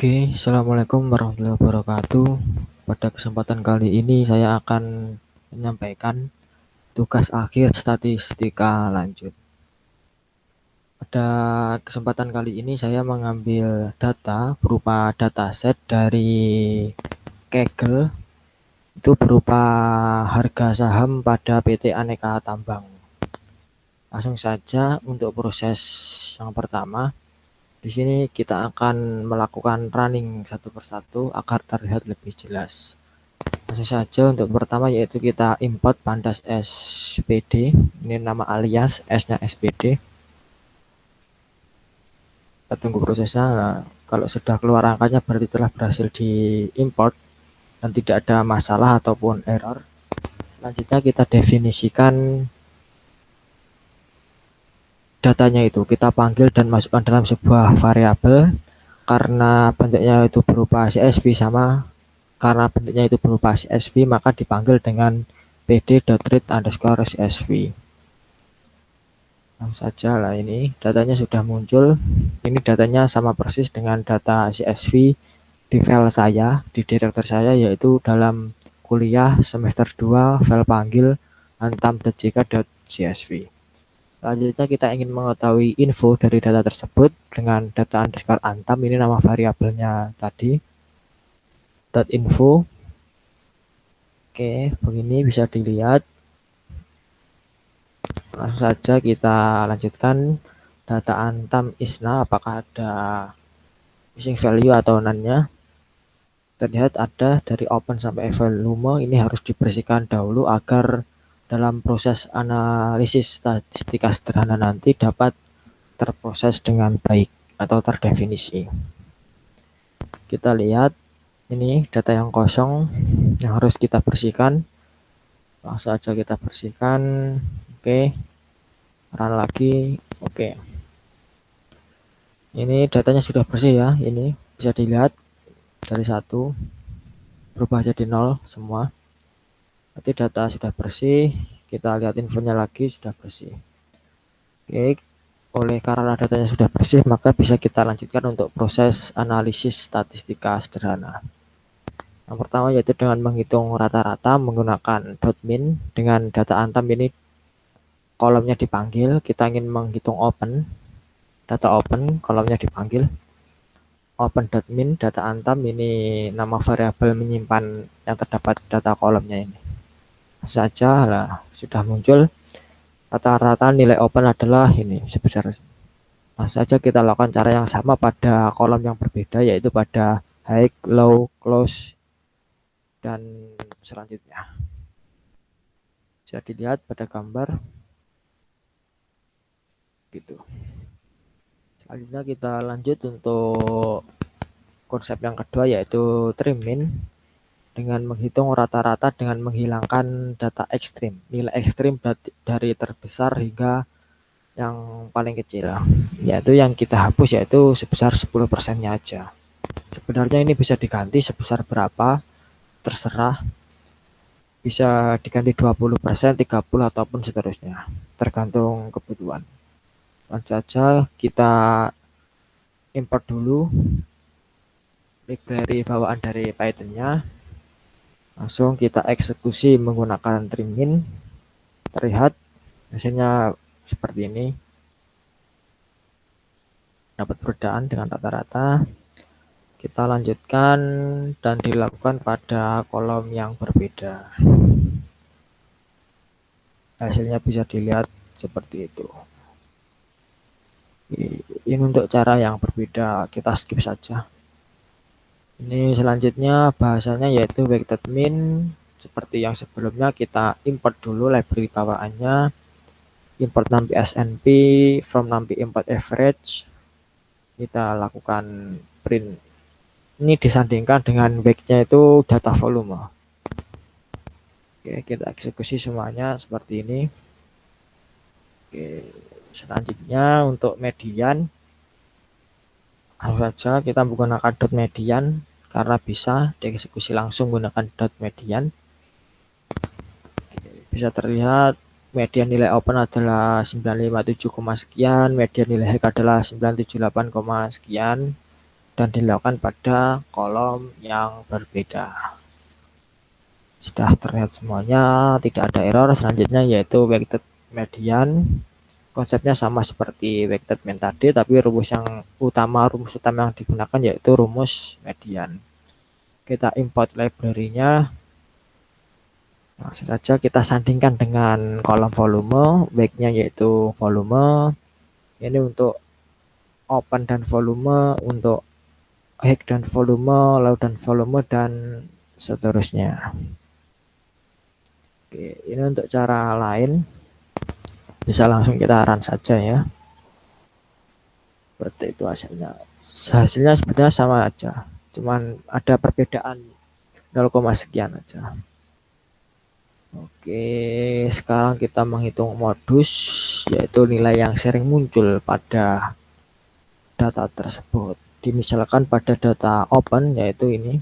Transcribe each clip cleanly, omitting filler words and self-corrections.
Oke, assalamualaikum warahmatullahi wabarakatuh. Pada kesempatan kali ini saya akan menyampaikan tugas akhir statistika lanjut. Pada kesempatan kali ini saya mengambil data berupa dataset dari Kaggle, itu berupa harga saham pada PT Aneka Tambang. Langsung saja untuk proses yang pertama. Di sini kita akan melakukan running satu persatu agar terlihat lebih jelas. Langsung saja untuk pertama yaitu kita import pandas SPD. Ini nama alias, S-nya SPD. Kita tunggu prosesnya. Nah, kalau sudah keluar angkanya berarti telah berhasil diimport dan tidak ada masalah ataupun error. Selanjutnya kita definisikan datanya itu. Kita panggil dan masukkan dalam sebuah variabel karena bentuknya itu berupa CSV karena bentuknya itu berupa CSV maka dipanggil dengan pd.read_csv. Langsung saja lah, ini datanya sudah muncul. Ini datanya sama persis dengan data CSV di file saya, di direktur saya, yaitu dalam kuliah semester 2 file panggil antam.jk.csv. Selanjutnya kita ingin mengetahui info dari data tersebut dengan data underscore antam, ini nama variabelnya tadi, .info. Oke, begini bisa dilihat. Langsung saja kita lanjutkan data antam isna, apakah ada missing value atau none-nya. Terlihat ada dari open sampai volume, ini harus dibersihkan dahulu agar dalam proses analisis statistika sederhana nanti dapat terproses dengan baik atau terdefinisi. Kita lihat ini data yang kosong yang harus kita bersihkan. Langsung saja kita bersihkan. Oke, run lagi. Oke, ini datanya sudah bersih ya. Ini bisa dilihat dari 1 berubah jadi 0 semua. Berarti data sudah bersih. Kita lihat infonya lagi, sudah bersih. Oke, oleh karena datanya sudah bersih maka bisa kita lanjutkan untuk proses analisis statistika sederhana. Yang pertama yaitu dengan menghitung rata-rata menggunakan .min. Dengan data antam ini kolomnya dipanggil, kita ingin menghitung open, data open, kolomnya dipanggil open.min, data antam, ini nama variabel menyimpan yang terdapat data kolomnya ini. Saja lah, sudah muncul rata-rata nilai open adalah ini sebesar. Nah, saja kita lakukan cara yang sama pada kolom yang berbeda, yaitu pada high, low, close, dan selanjutnya. Bisa dilihat pada gambar gitu. Selanjutnya kita lanjut untuk konsep yang kedua yaitu trim-min, dengan menghitung rata-rata dengan menghilangkan data ekstrim, nilai ekstrim dari terbesar hingga yang paling kecil, yaitu yang kita hapus yaitu sebesar 10%-nya aja. Sebenarnya ini bisa diganti sebesar berapa terserah, bisa diganti 20%, 30 ataupun seterusnya, tergantung kebutuhan. Langsung saja kita import dulu library bawaan dari Python-nya. Langsung kita eksekusi menggunakan trim-min. Terlihat hasilnya seperti ini. Dapat perbedaan dengan rata-rata. Kita lanjutkan dan dilakukan pada kolom yang berbeda. Hasilnya bisa dilihat seperti itu. Ini untuk cara yang berbeda, kita skip saja. Ini selanjutnya bahasanya yaitu wake.min. Seperti yang sebelumnya kita import dulu library bawaannya. Import numpy snp, from numpy import average. Kita lakukan print. Ini disandingkan dengan wake-nya itu data volume. Oke, kita eksekusi semuanya seperti ini. Oke, selanjutnya untuk median, langsung saja kita menggunakan .median karena bisa dieksekusi langsung menggunakan .median. Bisa terlihat median nilai open adalah 957, sekian, median nilai hack adalah 978, sekian. dan dilakukan pada kolom yang berbeda. Sudah terlihat semuanya, tidak ada error. Selanjutnya yaitu weighted median. Konsepnya sama seperti weighted mean tadi, tapi rumus utama yang digunakan yaitu rumus median. Kita import library-nya. Langsung saja kita sandingkan dengan kolom volume, weight-nya yaitu volume. Ini untuk open dan volume, untuk height dan volume, low dan volume, dan seterusnya. Oke, ini untuk cara lain. Bisa langsung kita run saja ya. Seperti itu hasilnya. Hasilnya sebenarnya sama aja. Cuman ada perbedaan 0, sekian aja. Oke, sekarang kita menghitung modus, yaitu nilai yang sering muncul pada data tersebut. Misalkan pada data open, yaitu ini.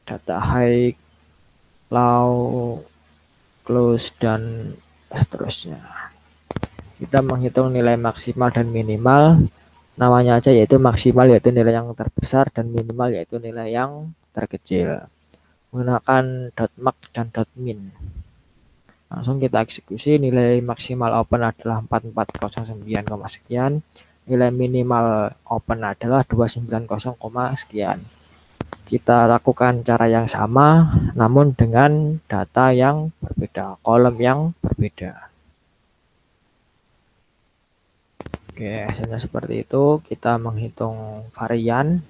Data high, low, close, dan seterusnya. Kita menghitung nilai maksimal dan minimal. Namanya aja yaitu maksimal yaitu nilai yang terbesar dan minimal yaitu nilai yang terkecil. Menggunakan .max dan .min. Langsung kita eksekusi. Nilai maksimal open adalah 4409, sekian. Nilai minimal open adalah 290, sekian. Kita lakukan cara yang sama namun dengan data yang berbeda, kolom yang berbeda. Oke, hasilnya seperti itu. Kita menghitung varian.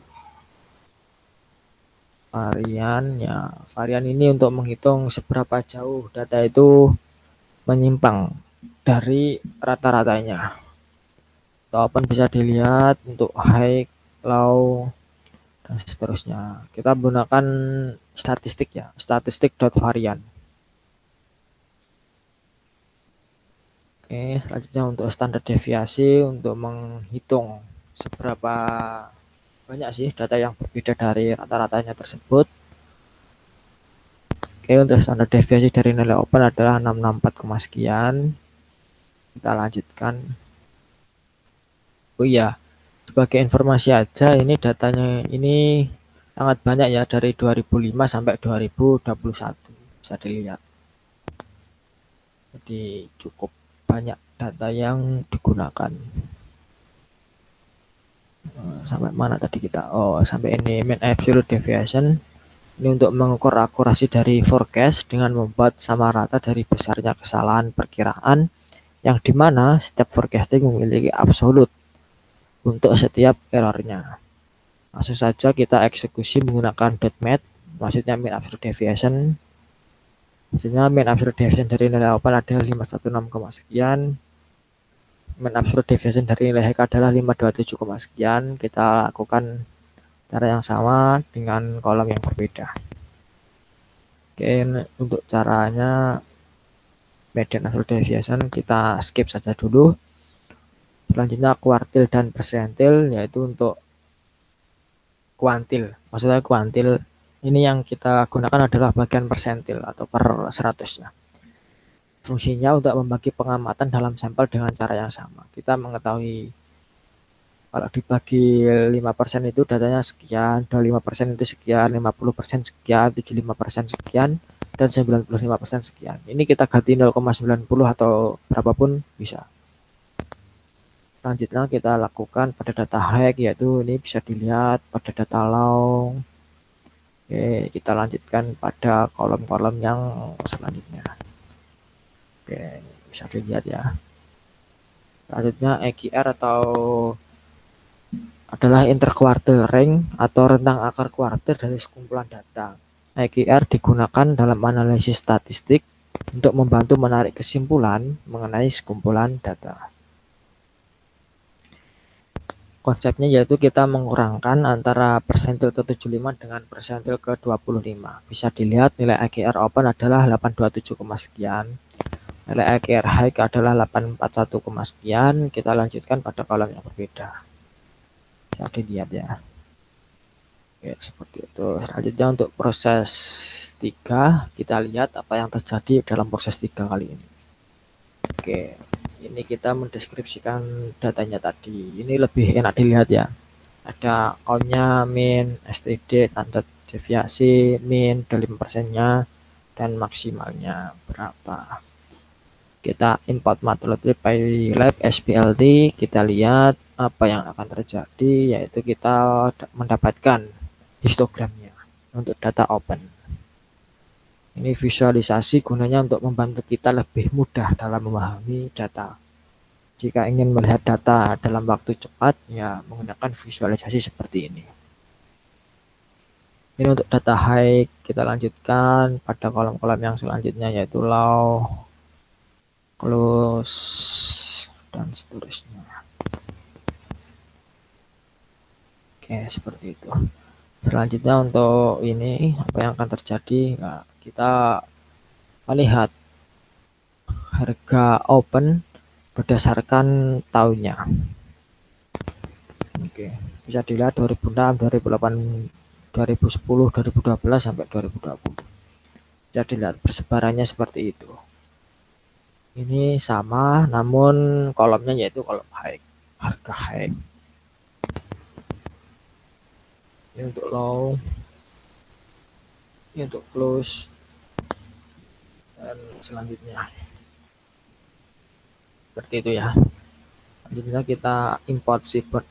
Varian ini untuk menghitung seberapa jauh data itu menyimpang dari rata-ratanya. Open bisa dilihat untuk high, low, dan seterusnya. Kita menggunakan statistik ya, statistik.varian. Oke, selanjutnya untuk standar deviasi untuk menghitung seberapa banyak sih data yang berbeda dari rata-ratanya tersebut. Oke, untuk standar deviasi dari nilai open adalah 664, sekian. Kita lanjutkan. Oh iya, sebagai informasi aja, ini datanya ini sangat banyak ya, dari 2005 sampai 2021 bisa dilihat. Jadi cukup banyak data yang digunakan. Sampai mana tadi kita? Oh, sampai ini mean absolute deviation. Ini untuk mengukur akurasi dari forecast dengan membuat sama rata dari besarnya kesalahan perkiraan, yang dimana setiap forecasting memiliki absolut untuk setiap errornya. Langsung saja kita eksekusi menggunakan .mat, maksudnya mean absolute deviation. Maksudnya mean absolute deviation dari nilai open adalah 516, sekian. Mean absolute deviation dari nilai hack adalah 527, sekian. Kita lakukan cara yang sama dengan kolom yang berbeda. Oke, untuk caranya median absolute deviation kita skip saja dulu. Selanjutnya kuartil dan persentil, yaitu untuk kuantil. Maksudnya kuantil ini yang kita gunakan adalah bagian persentil atau per 100-nya. Fungsinya untuk membagi pengamatan dalam sampel dengan cara yang sama. Kita mengetahui kalau dibagi 5% itu datanya sekian, 25% itu sekian, 50% sekian, 75% sekian, dan 95% sekian. Ini kita ganti 0,90 atau berapapun bisa. Selanjutnya kita lakukan pada data high, yaitu ini bisa dilihat pada data low. Oke, kita lanjutkan pada kolom-kolom yang selanjutnya. Oke, bisa dilihat ya. Selanjutnya EQR atau adalah interquartile range atau rentang akar kuartil dari sekumpulan data. EQR digunakan dalam analisis statistik untuk membantu menarik kesimpulan mengenai sekumpulan data. Konsepnya yaitu kita mengurangkan antara persentil ke-75 dengan persentil ke-25. Bisa dilihat nilai EQR open adalah 827, sekian. Nilai EQR high adalah 841, sekian. Kita lanjutkan pada kolom yang berbeda. Bisa dilihat ya. Oke, seperti itu. Selanjutnya untuk proses 3, kita lihat apa yang terjadi dalam proses 3 kali ini. Oke, ini kita mendeskripsikan datanya tadi. Ini lebih enak dilihat ya. Ada count-nya, min, std, tanda deviasi, min, dari 5%-nya, dan maksimalnya berapa. Kita import matplotlib pylab SPLT, kita lihat apa yang akan terjadi, yaitu kita mendapatkan histogramnya untuk data open. Ini visualisasi gunanya untuk membantu kita lebih mudah dalam memahami data. Jika ingin melihat data dalam waktu cepat, ya menggunakan visualisasi seperti ini. Ini untuk data high, kita lanjutkan pada kolom-kolom yang selanjutnya, yaitu low, close, dan seterusnya. Oke, seperti itu. Selanjutnya untuk ini, apa yang akan terjadi, nah, kita melihat harga open berdasarkan tahunnya. Oke, bisa dilihat 2006, 2008, 2010, 2012 sampai 2020. Bisa dilihat persebarannya seperti itu. Ini sama, namun kolomnya yaitu kolom high, harga high. Ini untuk low, ini untuk close, dan selanjutnya. Seperti itu ya. Selanjutnya kita import Seaborn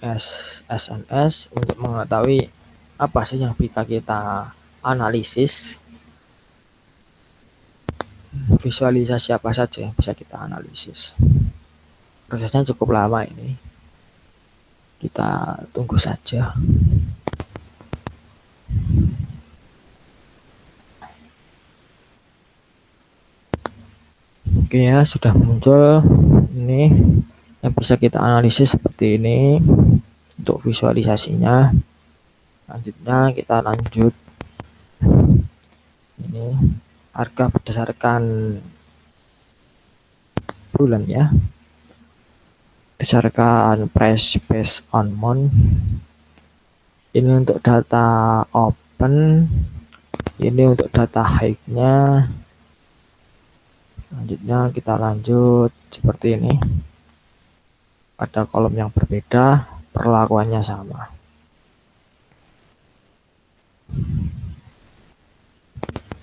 SNS untuk mengetahui apa sih yang bisa kita analisis, visualisasi apa saja yang bisa kita analisis. Prosesnya cukup lama ini, kita tunggu saja. Oke ya, sudah muncul ini yang bisa kita analisis seperti ini untuk visualisasinya. Selanjutnya kita lanjut. Ini harga berdasarkan bulan ya, berdasarkan price based on month. Ini untuk data open, ini untuk data high-nya. Selanjutnya kita lanjut seperti ini. Pada kolom yang berbeda, perlakuannya sama.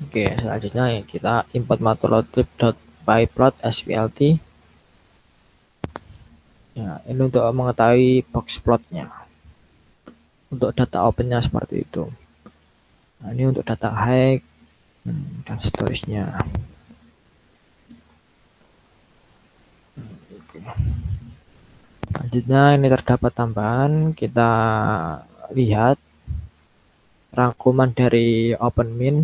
Oke, selanjutnya ya kita import matplotlib.pyplot SPLT. Ya, ini untuk mengetahui box plotnya. Untuk data opennya seperti itu. Nah, ini untuk data high dan seterusnya. Oke. Selanjutnya ini terdapat tambahan, kita lihat rangkuman dari OpenMin,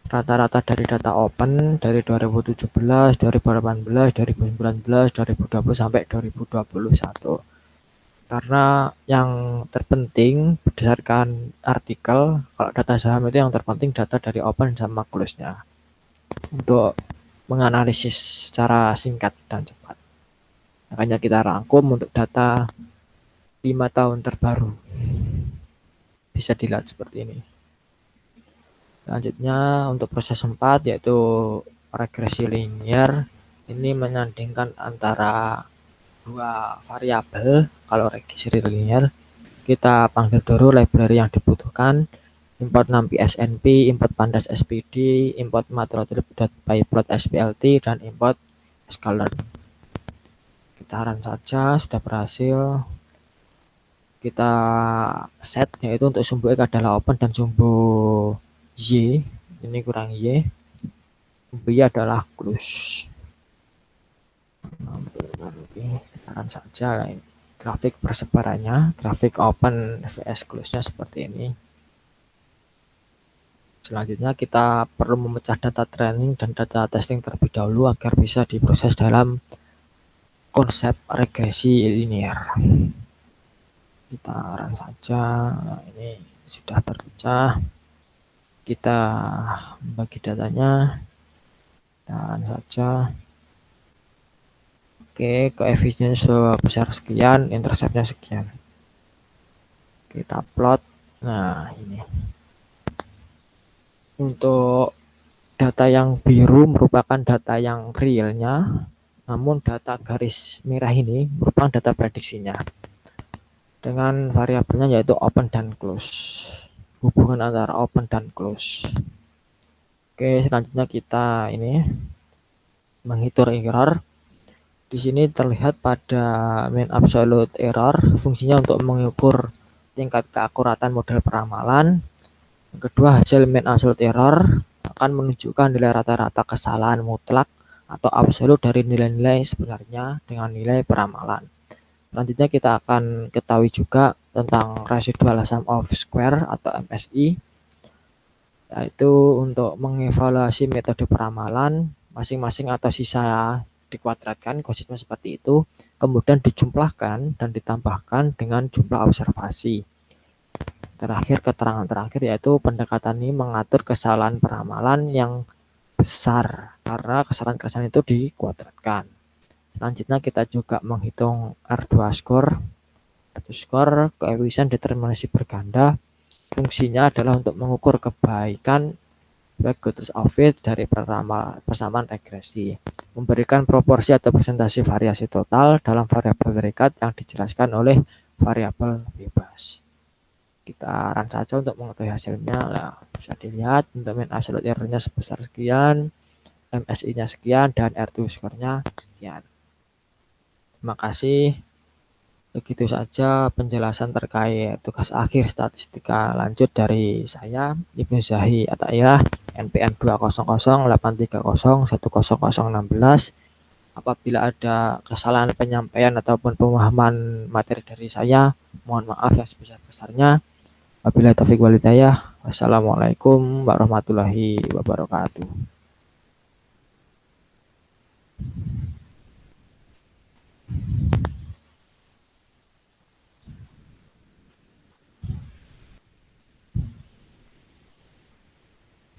rata-rata dari data open dari 2017, 2018, 2019, 2020 sampai 2021. Karena yang terpenting berdasarkan artikel, kalau data saham itu yang terpenting data dari open sama close-nya untuk menganalisis secara singkat dan cepat. Makanya kita rangkum untuk data 5 tahun terbaru. Bisa dilihat seperti ini. Selanjutnya untuk proses 4 yaitu regresi linear. Ini menyandingkan antara dua variabel. Kalau regresi linear, kita panggil dulu library yang dibutuhkan, import numpy snp, import pandas spd, import matplotlib.pyplot SPLT, dan import sklearn. Kita run saja, sudah berhasil. Kita set yaitu untuk sumbu X adalah open dan sumbu Y ini kurang Y, sumbu Y adalah close. Kita run saja ini grafik persebarannya, grafik open vs close nya seperti ini. Selanjutnya kita perlu memecah data training dan data testing terlebih dahulu agar bisa diproses dalam konsep regresi linear. Kita run saja. Nah, ini sudah terpecah. Kita bagi datanya dan saja. Oke, koefisien sebesar sekian, interceptnya sekian. Kita plot. Nah, ini untuk data yang biru merupakan data yang realnya, namun data garis merah ini merupakan data prediksinya. dengan variabelnya yaitu open dan close. Hubungan antara open dan close. Oke, selanjutnya kita ini menghitung error. Di sini terlihat pada mean absolute error, fungsinya untuk mengukur tingkat keakuratan model peramalan. Yang kedua, hasil mean absolute error akan menunjukkan nilai rata-rata kesalahan mutlak atau absolut dari nilai-nilai sebenarnya dengan nilai peramalan. Selanjutnya kita akan ketahui juga tentang residual sum of square atau MSI, yaitu untuk mengevaluasi metode peramalan masing-masing atau sisa dikuadratkan konsisten seperti itu, kemudian dijumlahkan dan ditambahkan dengan jumlah observasi. Terakhir, keterangan terakhir yaitu pendekatan ini mengatur kesalahan peramalan yang besar karena kesalahan-kesalahan itu dikuadratkan. Selanjutnya kita juga menghitung R2 score. R2 score koefisien determinasi berganda. Fungsinya adalah untuk mengukur kebaikan Goodness of Fit dari persamaan regresi, memberikan proporsi atau presentasi variasi total dalam variabel terikat yang dijelaskan oleh variabel bebas. Kita run saja untuk mengetahui hasilnya. Nah, bisa dilihat untuk mean absolute error-nya sebesar sekian, MSI-nya sekian, dan R2 score-nya sekian. Terima kasih. Begitu saja penjelasan terkait tugas akhir statistika lanjut dari saya, Ibnu Zahi Atayah, NPM 20083010016. Apabila ada kesalahan penyampaian ataupun pemahaman materi dari saya, mohon maaf yang sebesar-besarnya. Wabillahi taufiq wal hidayah. Wassalamualaikum warahmatullahi wabarakatuh.